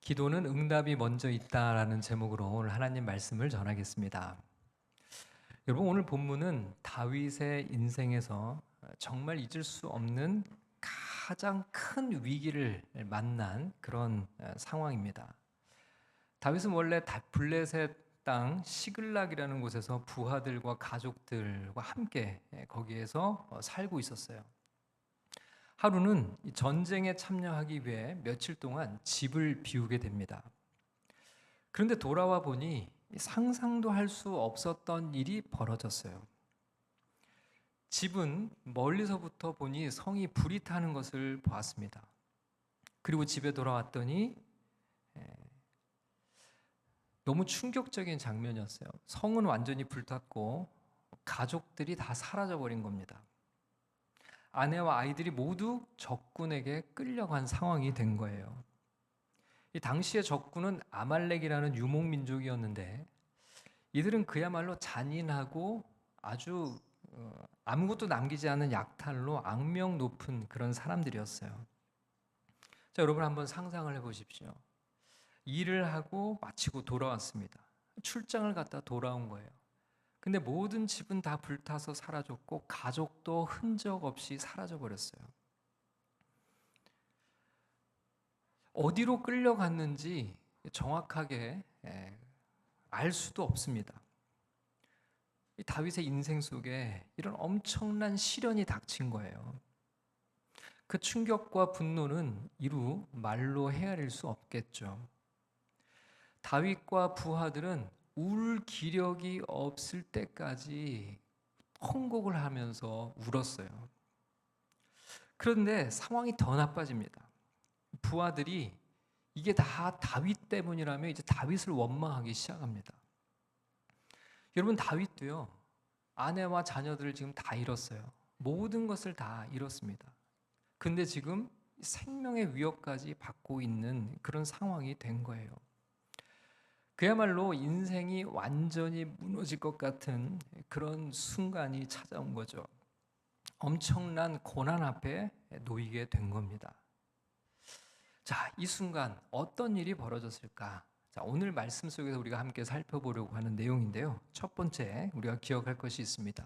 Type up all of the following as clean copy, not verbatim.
기도는 응답이 먼저 있다라는 제목으로 오늘 하나님 말씀을 전하겠습니다. 여러분, 오늘 본문은 다윗의 인생에서 정말 잊을 수 없는 가장 큰 위기를 만난 그런 상황입니다. 다윗은 원래 블레셋 땅 시글락이라는 곳에서 부하들과 가족들과 함께 거기에서 살고 있었어요. 하루는 전쟁에 참여하기 위해 며칠 동안 집을 비우게 됩니다. 그런데 돌아와 보니 상상도 할 수 없었던 일이 벌어졌어요. 집은 멀리서부터 보니 성이 불이 타는 것을 보았습니다. 그리고 집에 돌아왔더니 너무 충격적인 장면이었어요. 성은 완전히 불탔고 가족들이 다 사라져버린 겁니다. 아내와 아이들이 모두 적군에게 끌려간 상황이 된 거예요. 이 당시의 적군은 아말렉이라는 유목민족이었는데 이들은 그야말로 잔인하고 아주 아무것도 남기지 않은 약탈로 악명 높은 그런 사람들이었어요. 자, 여러분 한번 상상을 해보십시오. 일을 하고 마치고 돌아왔습니다. 출장을 갔다 돌아온 거예요. 근데 모든 집은 다 불타서 사라졌고 가족도 흔적 없이 사라져 버렸어요. 어디로 끌려갔는지 정확하게 알 수도 없습니다. 이 다윗의 인생 속에 이런 엄청난 시련이 닥친 거예요. 그 충격과 분노는 이루 말로 헤아릴 수 없겠죠. 다윗과 부하들은 울 기력이 없을 때까지 통곡을 하면서 울었어요. 그런데 상황이 더 나빠집니다. 부하들이 이게 다 다윗 때문이라며 이제 다윗을 원망하기 시작합니다. 여러분, 다윗도요, 아내와 자녀들을 지금 다 잃었어요. 모든 것을 다 잃었습니다. 근데 지금 생명의 위협까지 받고 있는 그런 상황이 된 거예요. 그야말로 인생이 완전히 무너질 것 같은 그런 순간이 찾아온 거죠. 엄청난 고난 앞에 놓이게 된 겁니다. 자, 이 순간 어떤 일이 벌어졌을까? 자, 오늘 말씀 속에서 우리가 함께 살펴보려고 하는 내용인데요. 첫 번째, 우리가 기억할 것이 있습니다.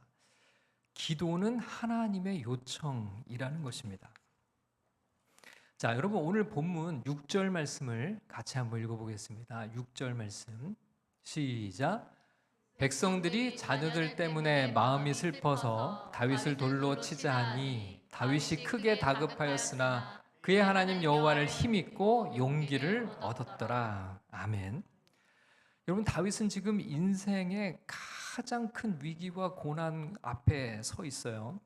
기도는 하나님의 요청이라는 것입니다. 자, 여러분 오늘 본문 6절 말씀을 같이 한번 읽어보겠습니다. 6절 말씀 시작. 백성들이 자녀들 때문에 마음이 슬퍼서 다윗을 돌로 치자 하니 다윗이 크게 다급하였으나 그의 하나님 여호와를 힘입고 용기를 얻었더라. 아멘. 여러분, 다윗은 지금 인생의 가장 큰 위기와 고난 앞에 서 있어요.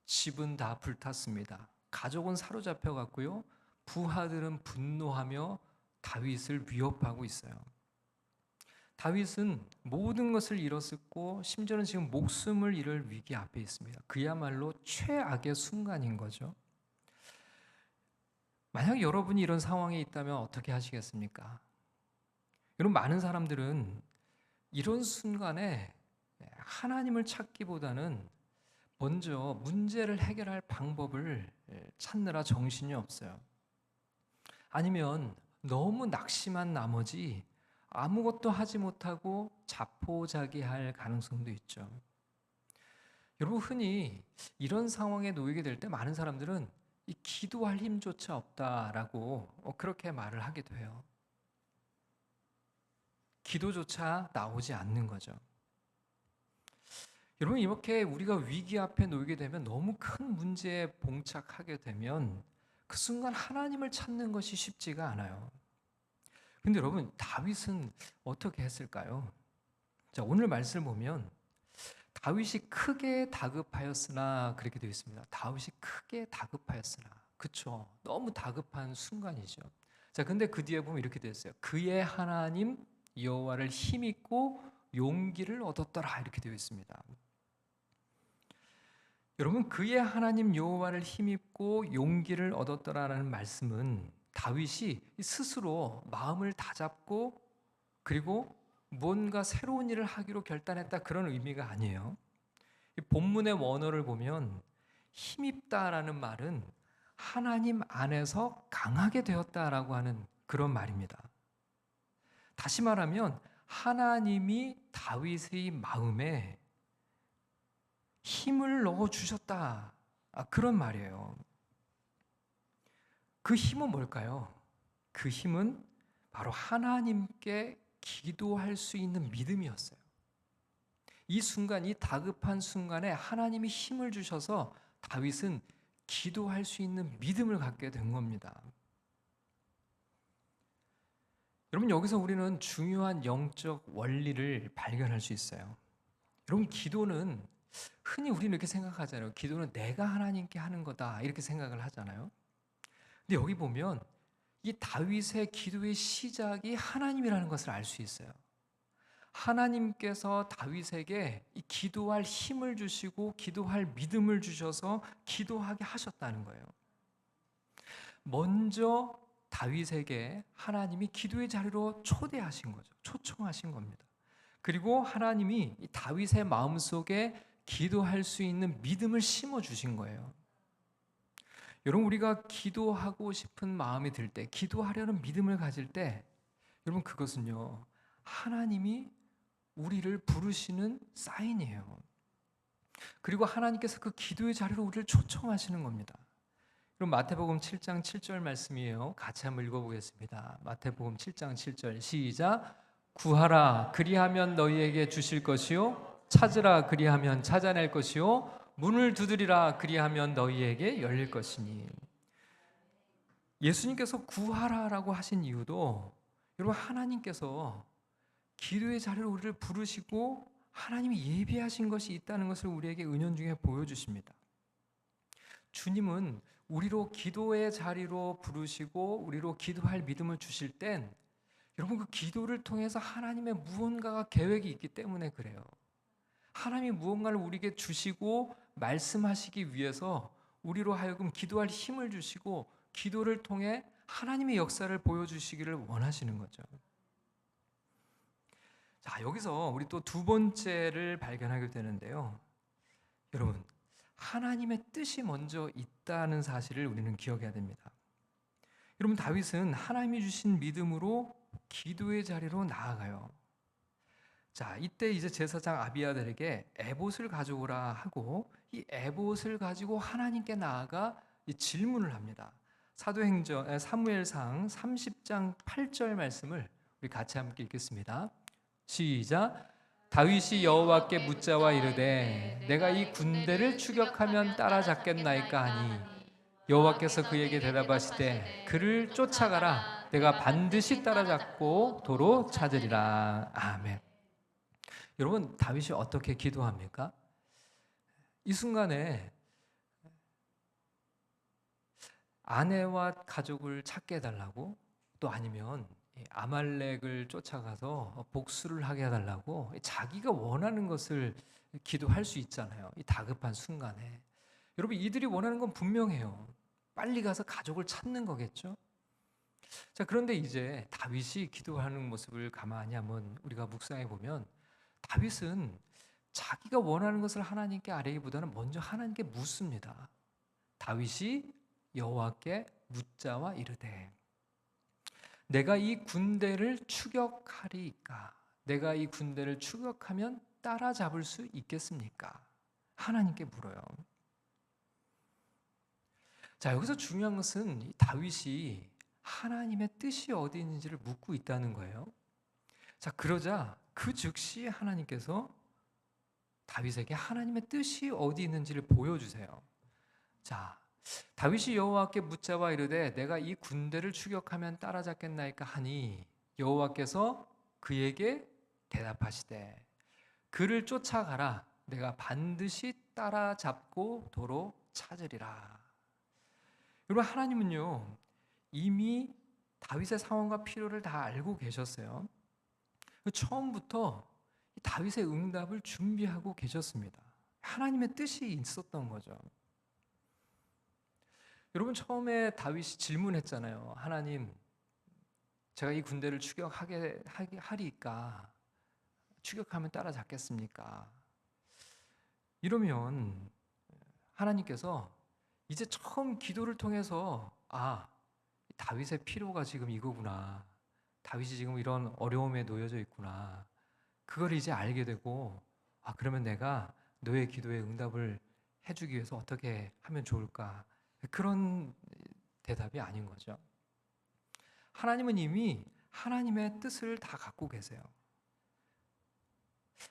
집은 다 불탔습니다. 가족은 사로잡혀 갔고요. 부하들은 분노하며 다윗을 위협하고 있어요. 다윗은 모든 것을 잃었고 심지어는 지금 목숨을 잃을 위기 앞에 있습니다. 그야말로 최악의 순간인 거죠. 만약 여러분이 이런 상황에 있다면 어떻게 하시겠습니까? 여러분, 많은 사람들은 이런 순간에 하나님을 찾기보다는 먼저 문제를 해결할 방법을 찾느라 정신이 없어요. 아니면 너무 낙심한 나머지 아무것도 하지 못하고 자포자기할 가능성도 있죠. 여러분, 흔히 이런 상황에 놓이게 될 때 많은 사람들은 이 기도할 힘조차 없다라고 그렇게 말을 하게 돼요. 기도조차 나오지 않는 거죠. 여러분, 이렇게 우리가 위기 앞에 놓이게 되면, 너무 큰 문제에 봉착하게 되면 그 순간 하나님을 찾는 것이 쉽지가 않아요. 근데 여러분, 다윗은 어떻게 했을까요? 자, 오늘 말씀을 보면 다윗이 크게 다급하였으나 그렇게 되어 있습니다. 다윗이 크게 다급하였으나. 그쵸? 너무 다급한 순간이죠. 자, 근데 그 뒤에 보면 이렇게 되어 있어요. 그의 하나님 여호와를 힘입고 용기를 얻었더라, 이렇게 되어 있습니다. 여러분, 그의 하나님 여호와를 힘입고 용기를 얻었더라라는 말씀은 다윗이 스스로 마음을 다잡고 그리고 뭔가 새로운 일을 하기로 결단했다, 그런 의미가 아니에요. 이 본문의 원어를 보면 힘입다라는 말은 하나님 안에서 강하게 되었다라고 하는 그런 말입니다. 다시 말하면 하나님이 다윗의 마음에 힘을 넣어 주셨다. 그런 말이에요. 그 힘은 뭘까요? 그 힘은 바로 하나님께 기도할 수 있는 믿음이었어요. 이 순간, 이 다급한 순간에 하나님이 힘을 주셔서 다윗은 기도할 수 있는 믿음을 갖게 된 겁니다. 여러분, 여기서 우리는 중요한 영적 원리를 발견할 수 있어요. 여러분, 기도는 흔히 우리는 이렇게 생각하잖아요. 기도는 내가 하나님께 하는 거다, 이렇게 생각을 하잖아요. 근데 여기 보면 이 다윗의 기도의 시작이 하나님이라는 것을 알 수 있어요. 하나님께서 다윗에게 이 기도할 힘을 주시고 기도할 믿음을 주셔서 기도하게 하셨다는 거예요. 먼저 다윗에게 하나님이 기도의 자리로 초대하신 거죠. 초청하신 겁니다. 그리고 하나님이 이 다윗의 마음속에 기도할 수 있는 믿음을 심어 주신 거예요. 여러분, 우리가 기도하고 싶은 마음이 들 때, 기도하려는 믿음을 가질 때, 여러분, 그것은요, 하나님이 우리를 부르시는 사인이에요. 그리고 하나님께서 그 기도의 자리로 우리를 초청하시는 겁니다. 그럼 마태복음 7장 7절 말씀이에요. 같이 한번 읽어보겠습니다. 마태복음 7장 7절 시작. 구하라 그리하면 너희에게 주실 것이요 찾으라 그리하면 찾아낼 것이요 문을 두드리라 그리하면 너희에게 열릴 것이니. 예수님께서 구하라라고 하신 이유도 여러분, 하나님께서 기도의 자리로 우리를 부르시고 하나님이 예비하신 것이 있다는 것을 우리에게 은연중에 보여주십니다. 주님은 우리로 기도의 자리로 부르시고 우리로 기도할 믿음을 주실 땐 여러분, 그 기도를 통해서 하나님의 무언가가 계획이 있기 때문에 그래요. 하나님이 무언가를 우리에게 주시고 말씀하시기 위해서 우리로 하여금 기도할 힘을 주시고 기도를 통해 하나님의 역사를 보여주시기를 원하시는 거죠. 자, 여기서 우리 또 두 번째를 발견하게 되는데요. 여러분, 하나님의 뜻이 먼저 있다는 사실을 우리는 기억해야 됩니다. 여러분, 다윗은 하나님이 주신 믿음으로 기도의 자리로 나아가요. 자, 이때 이제 제사장 아비아달에게 에봇을 가져오라 하고 이 에봇을 가지고 하나님께 나아가 이 질문을 합니다. 사도행전 사무엘상 30장 8절 말씀을 우리 같이 함께 읽겠습니다. 시작. 다윗이 여호와께 묻자와 이르되 내가 이 군대를 추격하면 따라잡겠나이까 하니 여호와께서 그에게 대답하시되 그를 쫓아가라 내가 반드시 따라잡고 도로 찾으리라. 아멘. 여러분, 다윗이 어떻게 기도합니까? 이 순간에 아내와 가족을 찾게 해달라고, 또 아니면 아말렉을 쫓아가서 복수를 하게 해달라고 자기가 원하는 것을 기도할 수 있잖아요. 이 다급한 순간에. 여러분, 이들이 원하는 건 분명해요. 빨리 가서 가족을 찾는 거겠죠? 자, 그런데 이제 다윗이 기도하는 모습을 가만히 한번 우리가 묵상해 보면 다윗은 자기가 원하는 것을 하나님께 아뢰기보다는 먼저 하나님께 묻습니다. 다윗이 여호와께 묻자와 이르되 내가 이 군대를 추격하리이까? 내가 이 군대를 추격하면 따라잡을 수 있겠습니까? 하나님께 물어요. 자, 여기서 중요한 것은 다윗이 하나님의 뜻이 어디 있는지를 묻고 있다는 거예요. 자, 그러자 그 즉시 하나님께서 다윗에게 하나님의 뜻이 어디 있는지를 보여주세요. 자, 다윗이 여호와께 묻자와 이르되 내가 이 군대를 추격하면 따라잡겠나이까 하니 여호와께서 그에게 대답하시되 그를 쫓아가라 내가 반드시 따라잡고 도로 찾으리라. 여러분, 하나님은요 이미 다윗의 상황과 필요를 다 알고 계셨어요. 처음부터 다윗의 응답을 준비하고 계셨습니다. 하나님의 뜻이 있었던 거죠. 여러분, 처음에 다윗이 질문했잖아요. 하나님, 제가 이 군대를 하리까 추격하면 따라잡겠습니까? 이러면 하나님께서 이제 처음 기도를 통해서 다윗의 필요가 지금 이거구나. 다윗이 지금 이런 어려움에 놓여져 있구나. 그걸 이제 알게 되고, 그러면 내가 너의 기도에 응답을 해주기 위해서 어떻게 하면 좋을까? 그런 대답이 아닌 거죠. 하나님은 이미 하나님의 뜻을 다 갖고 계세요.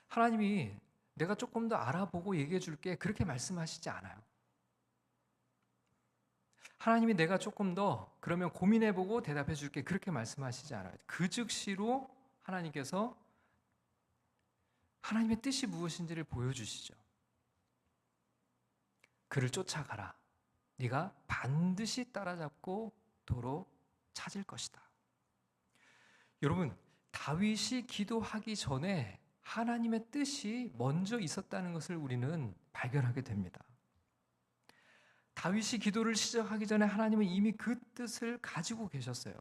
하나님이 내가 조금 더 알아보고 얘기해 줄게, 그렇게 말씀하시지 않아요. 하나님이 내가 조금 더 그러면 고민해보고 대답해 줄게, 그렇게 말씀하시지 않아요. 그 즉시로 하나님께서 하나님의 뜻이 무엇인지를 보여주시죠. 그를 쫓아가라. 네가 반드시 따라잡고 도로 찾을 것이다. 여러분, 다윗이 기도하기 전에 하나님의 뜻이 먼저 있었다는 것을 우리는 발견하게 됩니다. 다윗이 기도를 시작하기 전에 하나님은 이미 그 뜻을 가지고 계셨어요.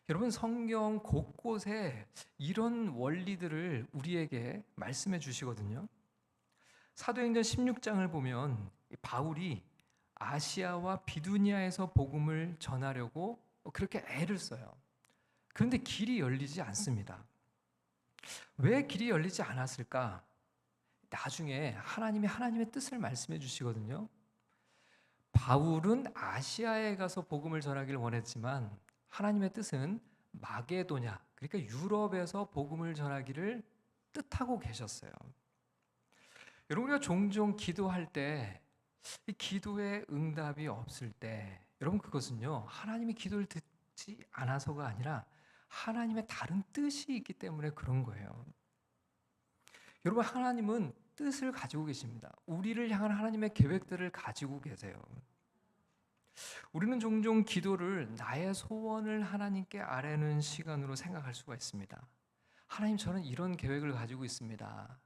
여러분, 성경 곳곳에 이런 원리들을 우리에게 말씀해 주시거든요. 사도행전 16장을 보면 바울이 아시아와 비두니아에서 복음을 전하려고 그렇게 애를 써요. 그런데 길이 열리지 않습니다. 왜 길이 열리지 않았을까? 나중에 하나님이 하나님의 뜻을 말씀해 주시거든요. 바울은 아시아에 가서 복음을 전하기를 원했지만 하나님의 뜻은 마게도냐, 그러니까 유럽에서 복음을 전하기를 뜻하고 계셨어요. 여러분, 우리가 종종 기도할 때 이 기도의 응답이 없을 때, 여러분, 그것은요 하나님이 기도를 듣지 않아서가 아니라 하나님의 다른 뜻이 있기 때문에 그런 거예요. 여러분, 하나님은 뜻을 가지고 계십니다. 우리를 향한 하나님의 계획들을 가지고 계세요. 우리는 종종 기도를 나의 소원을 하나님께 아뢰는 시간으로 생각할 수가 있습니다. 하나님, 저는 이런 계획을 가지고 있습니다.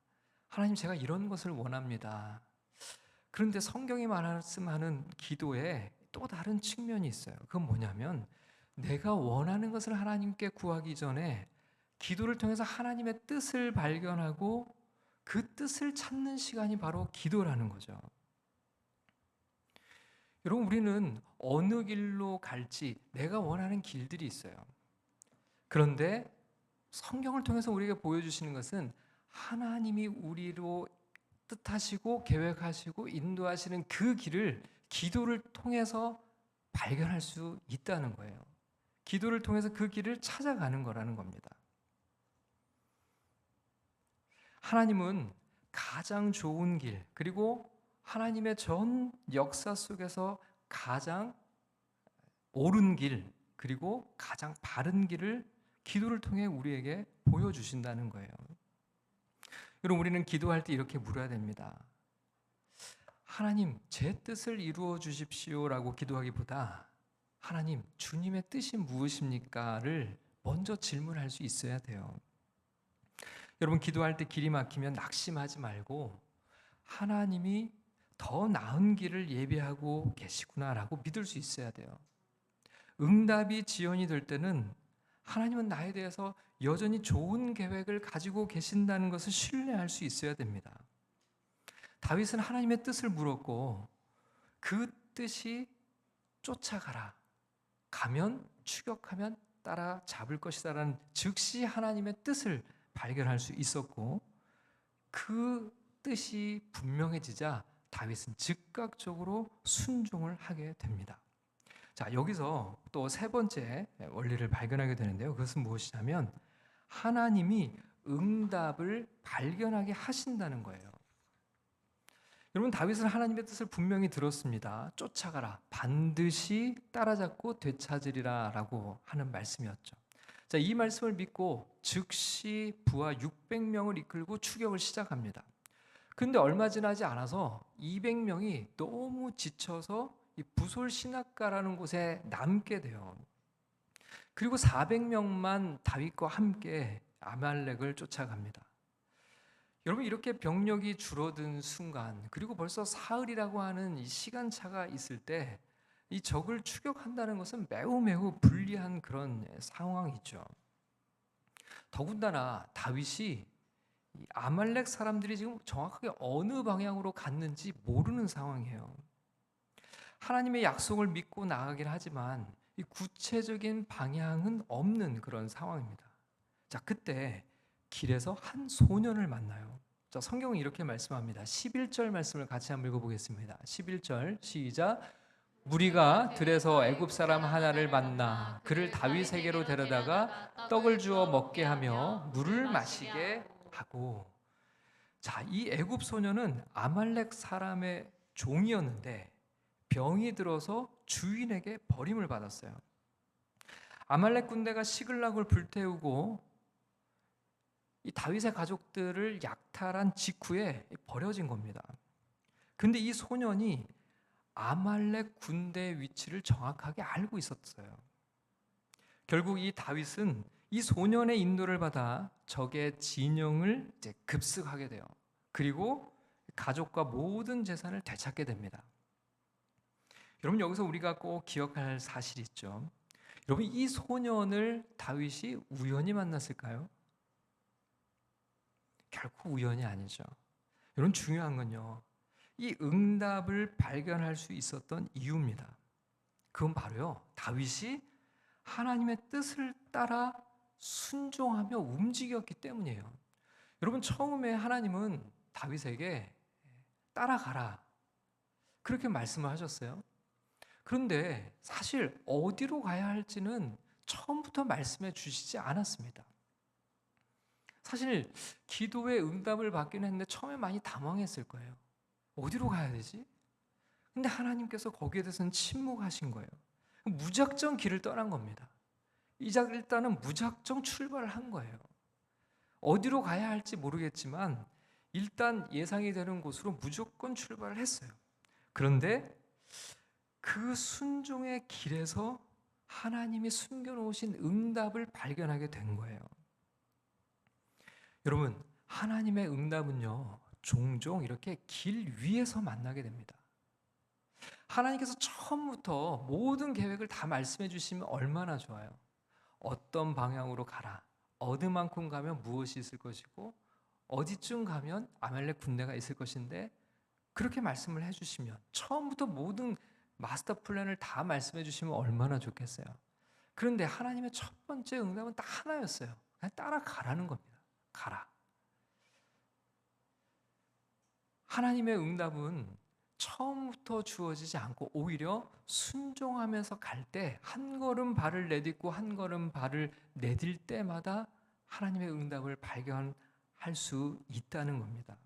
하나님, 제가 이런 것을 원합니다. 그런데 성경이 말씀하는 기도에 또 다른 측면이 있어요. 그건 뭐냐면 내가 원하는 것을 하나님께 구하기 전에 기도를 통해서 하나님의 뜻을 발견하고 그 뜻을 찾는 시간이 바로 기도라는 거죠. 여러분, 우리는 어느 길로 갈지 내가 원하는 길들이 있어요. 그런데 성경을 통해서 우리에게 보여주시는 것은 하나님이 우리로 뜻하시고 계획하시고 인도하시는 그 길을 기도를 통해서 발견할 수 있다는 거예요. 기도를 통해서 그 길을 찾아가는 거라는 겁니다. 하나님은 가장 좋은 길, 그리고 하나님의 전 역사 속에서 가장 옳은 길, 그리고 가장 바른 길을 기도를 통해 우리에게 보여주신다는 거예요. 여러분, 우리는 기도할 때 이렇게 물어야 됩니다. 하나님, 제 뜻을 이루어 주십시오라고 기도하기보다 하나님, 주님의 뜻이 무엇입니까를 먼저 질문할 수 있어야 돼요. 여러분, 기도할 때 길이 막히면 낙심하지 말고 하나님이 더 나은 길을 예비하고 계시구나라고 믿을 수 있어야 돼요. 응답이 지연이 될 때는 하나님은 나에 대해서 여전히 좋은 계획을 가지고 계신다는 것을 신뢰할 수 있어야 됩니다. 다윗은 하나님의 뜻을 물었고 그 뜻이 쫓아가라, 가면 추격하면 따라 잡을 것이다라는 즉시 하나님의 뜻을 발견할 수 있었고, 그 뜻이 분명해지자 다윗은 즉각적으로 순종을 하게 됩니다. 자, 여기서 또 세 번째 원리를 발견하게 되는데요. 그것은 무엇이냐면 하나님이 응답을 발견하게 하신다는 거예요. 여러분, 다윗은 하나님의 뜻을 분명히 들었습니다. 쫓아가라, 반드시 따라잡고 되찾으리라 라고 하는 말씀이었죠. 자, 이 말씀을 믿고 즉시 부하 600명을 이끌고 추격을 시작합니다. 근데 얼마 지나지 않아서 200명이 너무 지쳐서 이 부솔 시냇가라는 곳에 남게 돼요. 그리고 400명만 다윗과 함께 아말렉을 쫓아갑니다. 여러분, 이렇게 병력이 줄어든 순간, 그리고 벌써 사흘이라고 하는 이 시간차가 있을 때 이 적을 추격한다는 것은 매우 불리한 그런 상황이죠. 더군다나 다윗이 이 아말렉 사람들이 지금 정확하게 어느 방향으로 갔는지 모르는 상황이에요. 하나님의 약속을 믿고 나가긴 하지만 이 구체적인 방향은 없는 그런 상황입니다. 자, 그때 길에서 한 소년을 만나요. 자, 성경은 이렇게 말씀합니다. 11절 말씀을 같이 한번 읽어보겠습니다. 11절 시작. 무리가 들에서 애굽 사람 하나를 만나 그를 다윗에게로 데려다가 떡을 주어 먹게 하며 물을 마시게 하고. 자, 이 애굽 소년은 아말렉 사람의 종이었는데 병이 들어서 주인에게 버림을 받았어요. 아말렉 군대가 시글락을 불태우고 이 다윗의 가족들을 약탈한 직후에 버려진 겁니다. 근데 이 소년이 아말렉 군대의 위치를 정확하게 알고 있었어요. 결국 이 다윗은 이 소년의 인도를 받아 적의 진영을 이제 급습하게 돼요. 그리고 가족과 모든 재산을 되찾게 됩니다. 여러분, 여기서 우리가 꼭 기억할 사실이 있죠. 여러분, 이 소년을 다윗이 우연히 만났을까요? 결코 우연이 아니죠. 여러분, 중요한 건요, 이 응답을 발견할 수 있었던 이유입니다. 그건 바로요, 다윗이 하나님의 뜻을 따라 순종하며 움직였기 때문이에요. 여러분, 처음에 하나님은 다윗에게 따라가라 그렇게 말씀을 하셨어요. 그런데 사실 어디로 가야 할지는 처음부터 말씀해 주시지 않았습니다. 사실 기도의 응답을 받기는 했는데 처음에 많이 당황했을 거예요. 어디로 가야 되지? 근데 하나님께서 거기에 대해서는 침묵하신 거예요. 무작정 길을 떠난 겁니다. 일단은 무작정 출발을 한 거예요. 어디로 가야 할지 모르겠지만 일단 예상이 되는 곳으로 무조건 출발을 했어요. 그런데 그 순종의 길에서 하나님이 숨겨놓으신 응답을 발견하게 된 거예요. 여러분, 하나님의 응답은요, 종종 이렇게 길 위에서 만나게 됩니다. 하나님께서 처음부터 모든 계획을 다 말씀해 주시면 얼마나 좋아요. 어떤 방향으로 가라, 어디만큼 가면 무엇이 있을 것이고 어디쯤 가면 아말렉 군대가 있을 것인데, 그렇게 말씀을 해주시면, 처음부터 모든 마스터 플랜을 다 말씀해 주시면 얼마나 좋겠어요. 그런데 하나님의 첫 번째 응답은 딱 하나였어요. 그냥 따라가라는 겁니다. 가라. 하나님의 응답은 처음부터 주어지지 않고 오히려 순종하면서 갈 때, 한 걸음 발을 내딛고 한 걸음 발을 내딜 때마다 하나님의 응답을 발견할 수 있다는 겁니다.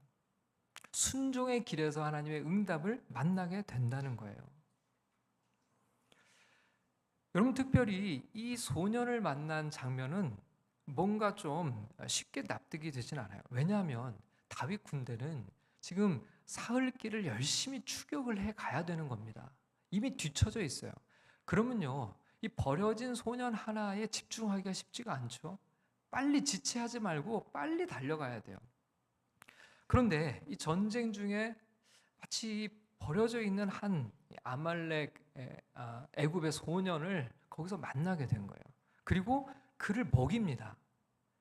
순종의 길에서 하나님의 응답을 만나게 된다는 거예요. 여러분, 특별히 이 소년을 만난 장면은 뭔가 좀 쉽게 납득이 되진 않아요. 왜냐하면 다윗 군대는 지금 사흘길을 열심히 추격을 해 가야 되는 겁니다. 이미 뒤처져 있어요. 그러면요, 이 버려진 소년 하나에 집중하기가 쉽지가 않죠. 빨리 지체하지 말고 빨리 달려가야 돼요. 그런데 이 전쟁 중에 마치 버려져 있는 한 아말렉 애굽의 소년을 거기서 만나게 된 거예요. 그리고 그를 먹입니다.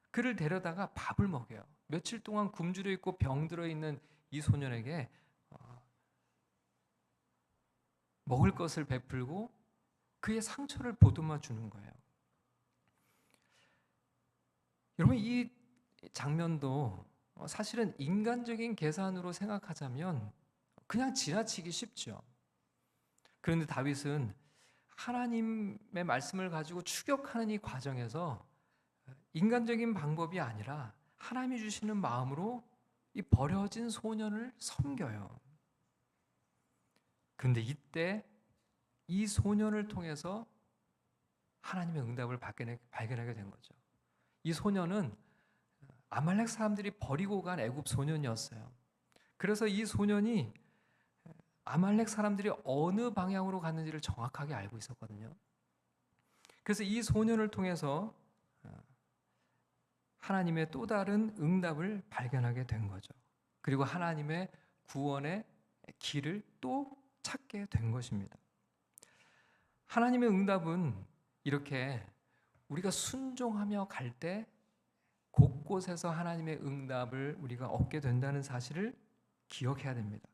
그를 데려다가 밥을 먹여요. 며칠 동안 굶주려 있고 병들어 있는 이 소년에게 먹을 것을 베풀고 그의 상처를 보듬어 주는 거예요. 여러분, 이 장면도 사실은 인간적인 계산으로 생각하자면 그냥 지나치기 쉽죠. 그런데 다윗은 하나님의 말씀을 가지고 추격하는 이 과정에서 인간적인 방법이 아니라 하나님이 주시는 마음으로 이 버려진 소년을 섬겨요. 그런데 이때 이 소년을 통해서 하나님의 응답을 발견하게 된 거죠. 이 소년은 아말렉 사람들이 버리고 간 애굽 소년이었어요. 그래서 이 소년이 아말렉 사람들이 어느 방향으로 갔는지를 정확하게 알고 있었거든요. 그래서 이 소년을 통해서 하나님의 또 다른 응답을 발견하게 된 거죠. 그리고 하나님의 구원의 길을 또 찾게 된 것입니다. 하나님의 응답은 이렇게 우리가 순종하며 갈 때 곳곳에서 하나님의 응답을 우리가 얻게 된다는 사실을 기억해야 됩니다.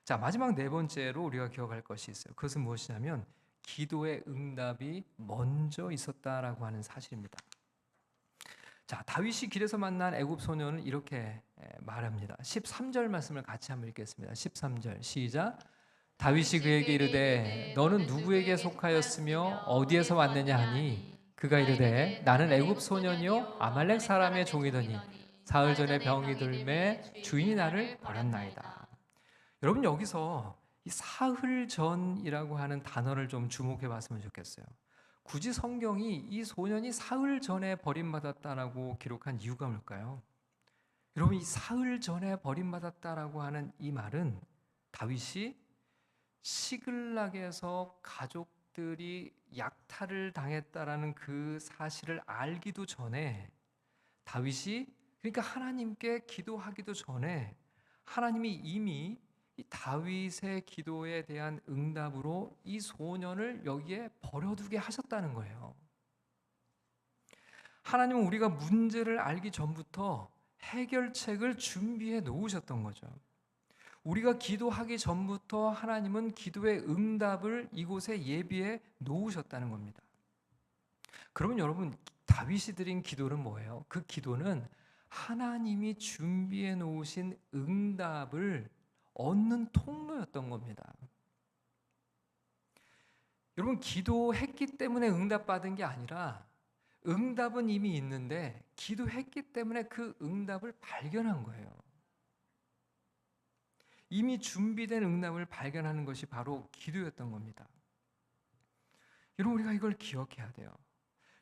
자, 마지막 네 번째로 우리가 기억할 것이 있어요. 그것은 무엇이냐면 기도의 응답이 먼저 있었다라고 하는 사실입니다. 자, 다윗이 길에서 만난 애굽 소년은 이렇게 말합니다. 13절 말씀을 같이 한번 읽겠습니다. 13절 시작. 다윗이 그에게 이르되 너는 누구에게 속하였으며 어디에서 왔느냐 하니 그가 이르되 나는 애굽 소년이요 아말렉 사람의 종이더니 사흘 전에 병이 들매 주인이 나를 버렸나이다. 여러분, 여기서 이 사흘 전이라고 하는 단어를 좀 주목해 봤으면 좋겠어요. 굳이 성경이 이 소년이 사흘 전에 버림받았다라고 기록한 이유가 뭘까요? 여러분, 이 사흘 전에 버림받았다라고 하는 이 말은 다윗이 시글락에서 가족들이 약탈을 당했다라는 그 사실을 알기도 전에, 다윗이 그러니까 하나님께 기도하기도 전에 하나님이 이미 이 다윗의 기도에 대한 응답으로 이 소년을 여기에 버려두게 하셨다는 거예요. 하나님은 우리가 문제를 알기 전부터 해결책을 준비해 놓으셨던 거죠. 우리가 기도하기 전부터 하나님은 기도의 응답을 이곳에 예비해 놓으셨다는 겁니다. 그러면 여러분, 다윗이 드린 기도는 뭐예요? 그 기도는 하나님이 준비해 놓으신 응답을 얻는 통로였던 겁니다. 여러분, 기도했기 때문에 응답받은 게 아니라 응답은 이미 있는데 기도했기 때문에 그 응답을 발견한 거예요. 이미 준비된 응답을 발견하는 것이 바로 기도였던 겁니다. 여러분, 우리가 이걸 기억해야 돼요.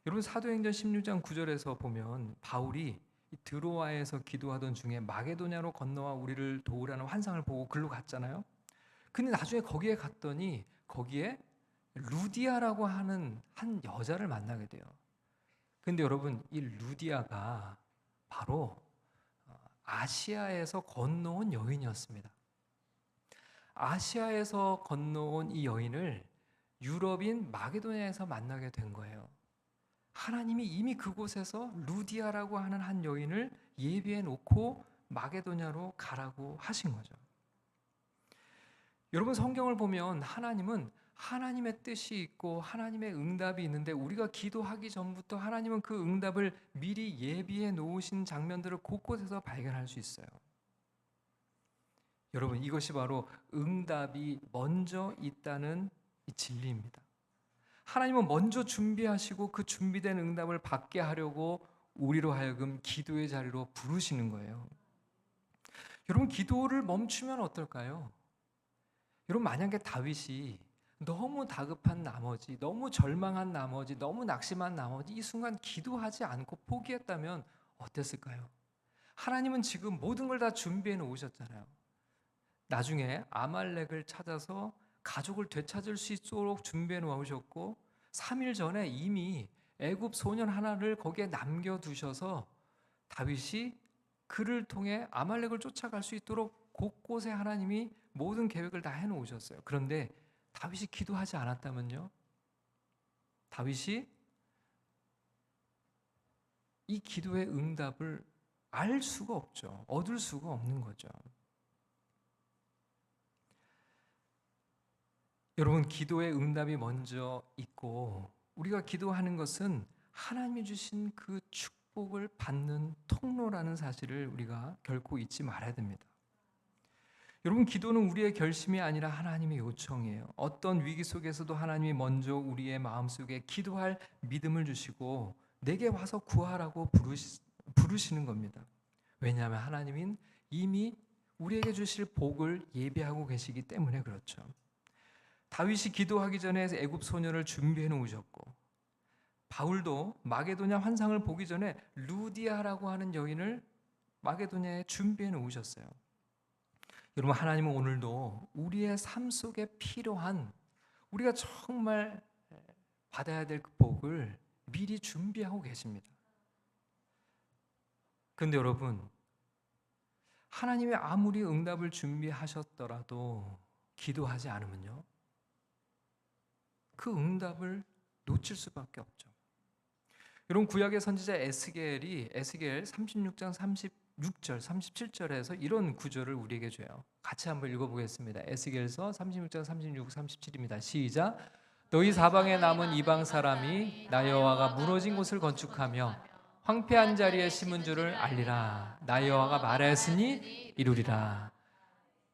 여러분, 사도행전 16장 9절에서 보면 바울이 드로아에서 기도하던 중에 마게도냐로 건너와 우리를 도우라는 환상을 보고 글로 갔잖아요. 근데 나중에 거기에 갔더니 거기에 루디아라고 하는 한 여자를 만나게 돼요. 근데 여러분, 이 루디아가 바로 아시아에서 건너온 여인이었습니다. 아시아에서 건너온 이 여인을 유럽인 마게도냐에서 만나게 된 거예요. 하나님이 이미 그곳에서 루디아라고 하는 한 여인을 예비해 놓고 마게도냐로 가라고 하신 거죠. 여러분, 성경을 보면 하나님은 하나님의 뜻이 있고 하나님의 응답이 있는데 우리가 기도하기 전부터 하나님은 그 응답을 미리 예비해 놓으신 장면들을 곳곳에서 발견할 수 있어요. 여러분, 이것이 바로 응답이 먼저 있다는 이 진리입니다. 하나님은 먼저 준비하시고 그 준비된 응답을 받게 하려고 우리로 하여금 기도의 자리로 부르시는 거예요. 여러분, 기도를 멈추면 어떨까요? 여러분, 만약에 다윗이 너무 다급한 나머지, 너무 절망한 나머지, 너무 낙심한 나머지 이 순간 기도하지 않고 포기했다면 어땠을까요? 하나님은 지금 모든 걸 다 준비해 놓으셨잖아요. 나중에 아말렉을 찾아서 가족을 되찾을 수 있도록 준비해 놓으셨고 3일 전에 이미 애굽 소년 하나를 거기에 남겨두셔서 다윗이 그를 통해 아말렉을 쫓아갈 수 있도록 곳곳에 하나님이 모든 계획을 다 해놓으셨어요. 그런데 다윗이 기도하지 않았다면요? 다윗이 이 기도의 응답을 알 수가 없죠. 얻을 수가 없는 거죠. 여러분, 기도의 응답이 먼저 있고 우리가 기도하는 것은 하나님이 주신 그 축복을 받는 통로라는 사실을 우리가 결코 잊지 말아야 됩니다. 여러분, 기도는 우리의 결심이 아니라 하나님의 요청이에요. 어떤 위기 속에서도 하나님이 먼저 우리의 마음속에 기도할 믿음을 주시고 내게 와서 구하라고 부르시는 겁니다. 왜냐하면 하나님은 이미 우리에게 주실 복을 예비하고 계시기 때문에 그렇죠. 다윗이 기도하기 전에 애굽 소년을 준비해 놓으셨고 바울도 마게도냐 환상을 보기 전에 루디아라고 하는 여인을 마게도냐에 준비해 놓으셨어요. 여러분, 하나님은 오늘도 우리의 삶 속에 필요한 우리가 정말 받아야 될 그 복을 미리 준비하고 계십니다. 그런데 여러분, 하나님이 아무리 응답을 준비하셨더라도 기도하지 않으면요, 그 응답을 놓칠 수밖에 없죠. 여러분, 구약의 선지자 에스겔이 에스겔 36장 36절, 37절에서 이런 구절을 우리에게 줘요. 같이 한번 읽어보겠습니다. 에스겔서 36장 36, 37입니다. 시작. 너희 사방에 남은 이방 사람이 나 여호와가 무너진 곳을 건축하며 황폐한 자리에 심은 줄을 알리라. 나 여호와가 말하였으니 이루리라.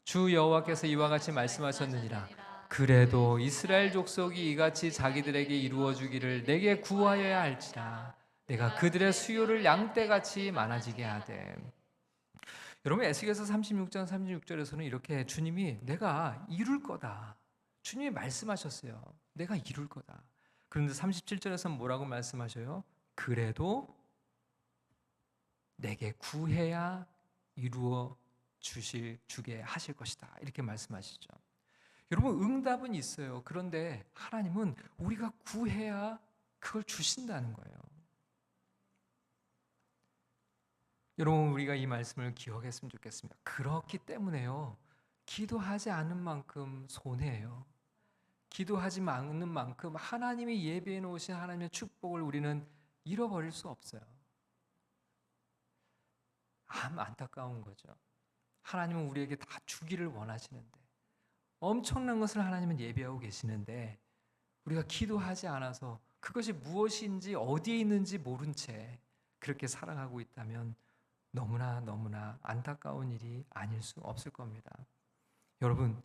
주 여호와께서 이와 같이 말씀하셨느니라. 그래도 이스라엘 족속이 이같이 자기들에게 이루어 주기를 내게 구하여야 할지라. 내가 그들의 수요를 양떼같이 많아지게 하되. 여러분, 에스겔서 36장 36절에서는 이렇게 주님이 내가 이룰 거다, 주님이 말씀하셨어요. 내가 이룰 거다. 그런데 37절에서는 뭐라고 말씀하셔요? 그래도 내게 구해야 이루어 주게 하실 것이다, 이렇게 말씀하시죠. 여러분, 응답은 있어요. 그런데 하나님은 우리가 구해야 그걸 주신다는 거예요. 여러분, 우리가 이 말씀을 기억했으면 좋겠습니다. 그렇기 때문에요, 기도하지 않은 만큼 손해예요. 기도하지 않는 만큼 하나님이 예비해 놓으신 하나님의 축복을 우리는 잃어버릴 수 없어요. 안타까운 거죠. 하나님은 우리에게 다 주기를 원하시는데, 엄청난 것을 하나님은 예비하고 계시는데 우리가 기도하지 않아서 그것이 무엇인지 어디에 있는지 모른 채 그렇게 살아가고 있다면 너무나 안타까운 일이 아닐 수 없을 겁니다. 여러분,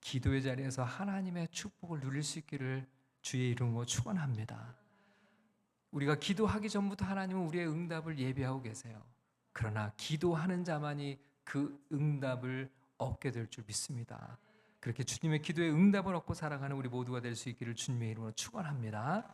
기도의 자리에서 하나님의 축복을 누릴 수 있기를 주의 이름으로 축원합니다. 우리가 기도하기 전부터 하나님은 우리의 응답을 예비하고 계세요. 그러나 기도하는 자만이 그 응답을 얻게 될 줄 믿습니다. 그렇게 주님의 기도의 응답을 얻고 살아가는 우리 모두가 될 수 있기를 주님의 이름으로 축원합니다.